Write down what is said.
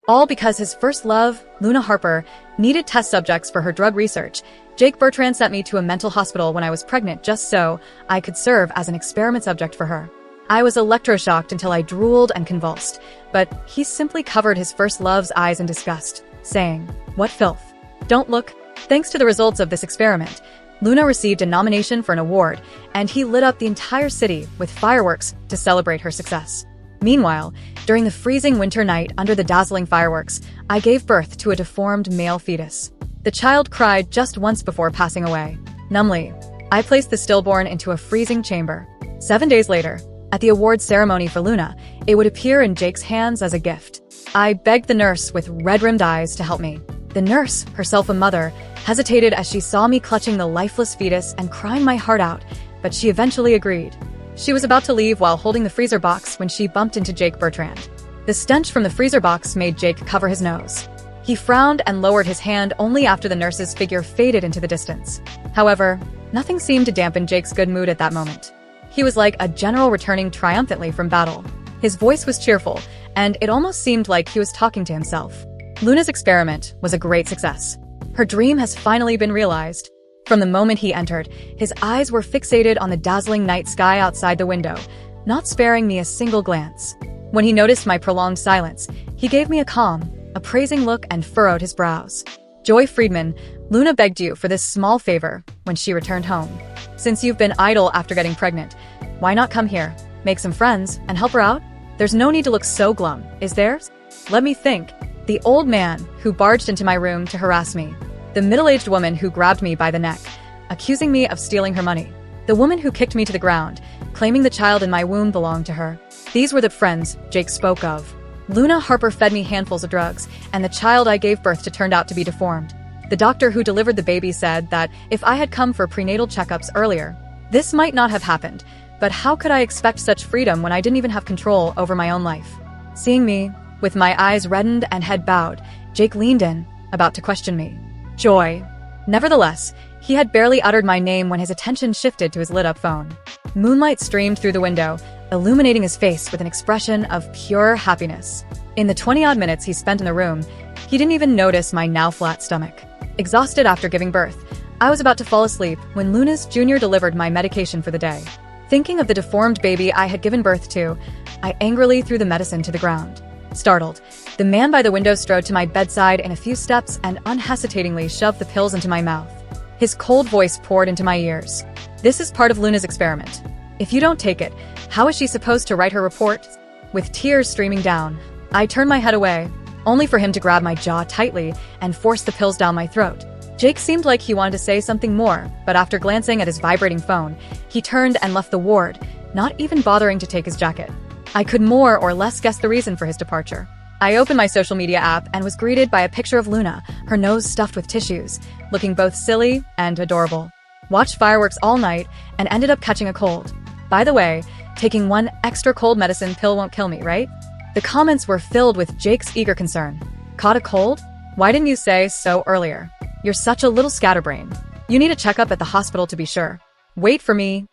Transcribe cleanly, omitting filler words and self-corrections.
All because his first love, Luna Harper, needed test subjects for her drug research. Bertrand sent me to a mental hospital when I was pregnant just so I could serve as an experiment subject for her. I was electroshocked until I drooled and convulsed, but he simply covered his first love's eyes in disgust, saying, "What filth. Don't look." Thanks to the results of this experiment, Luna received a nomination for an award, and he lit up the entire city with fireworks to celebrate her success. Meanwhile, during the freezing winter night under the dazzling fireworks, I gave birth to a deformed male fetus. The child cried just once before passing away. Numbly, I placed the stillborn into a freezing chamber. 7 days later, at the awards ceremony for Luna, it would appear in Jake's hands as a gift. I begged the nurse with red-rimmed eyes to help me. The nurse, herself a mother, hesitated as she saw me clutching the lifeless fetus and crying my heart out, but she eventually agreed. She was about to leave while holding the freezer box when she bumped into Bertrand. The stench from the freezer box made Jake cover his nose. He frowned and lowered his hand only after the nurse's figure faded into the distance. However, nothing seemed to dampen Jake's good mood at that moment. He was like a general returning triumphantly from battle. His voice was cheerful, and it almost seemed like he was talking to himself. Luna's experiment was a great success. Her dream has finally been realized. From the moment he entered, his eyes were fixated on the dazzling night sky outside the window, not sparing me a single glance. When he noticed my prolonged silence, he gave me a calm, appraising look and furrowed his brows. "Joy Friedman, Luna begged you for this small favor when she returned home. Since you've been idle after getting pregnant, why not come here, make some friends, and help her out? There's no need to look so glum, is there? Let me think." The old man who barged into my room to harass me. The middle-aged woman who grabbed me by the neck, accusing me of stealing her money. The woman who kicked me to the ground, claiming the child in my womb belonged to her. These were the friends Jake spoke of. Luna Harper fed me handfuls of drugs, and the child I gave birth to turned out to be deformed. The doctor who delivered the baby said that if I had come for prenatal checkups earlier, this might not have happened, but how could I expect such freedom when I didn't even have control over my own life? Seeing me, with my eyes reddened and head bowed, Jake leaned in, about to question me. Joy. Nevertheless, he had barely uttered my name when his attention shifted to his lit-up phone. Moonlight streamed through the window, illuminating his face with an expression of pure happiness. In the 20-odd minutes he spent in the room, he didn't even notice my now flat stomach. Exhausted after giving birth, I was about to fall asleep when Luna's junior delivered my medication for the day. Thinking of the deformed baby I had given birth to, I angrily threw the medicine to the ground. Startled, the man by the window strode to my bedside in a few steps and unhesitatingly shoved the pills into my mouth. His cold voice poured into my ears. "This is part of Luna's experiment. If you don't take it, how is she supposed to write her report?" With tears streaming down, I turned my head away, only for him to grab my jaw tightly and force the pills down my throat. Jake seemed like he wanted to say something more, but after glancing at his vibrating phone, he turned and left the ward, not even bothering to take his jacket. I could more or less guess the reason for his departure. I opened my social media app and was greeted by a picture of Luna, her nose stuffed with tissues, looking both silly and adorable. Watched fireworks all night and ended up catching a cold. By the way, taking one extra cold medicine pill won't kill me, right? The comments were filled with Jake's eager concern. Caught a cold? Why didn't you say so earlier? You're such a little scatterbrain. You need a checkup at the hospital to be sure. Wait for me.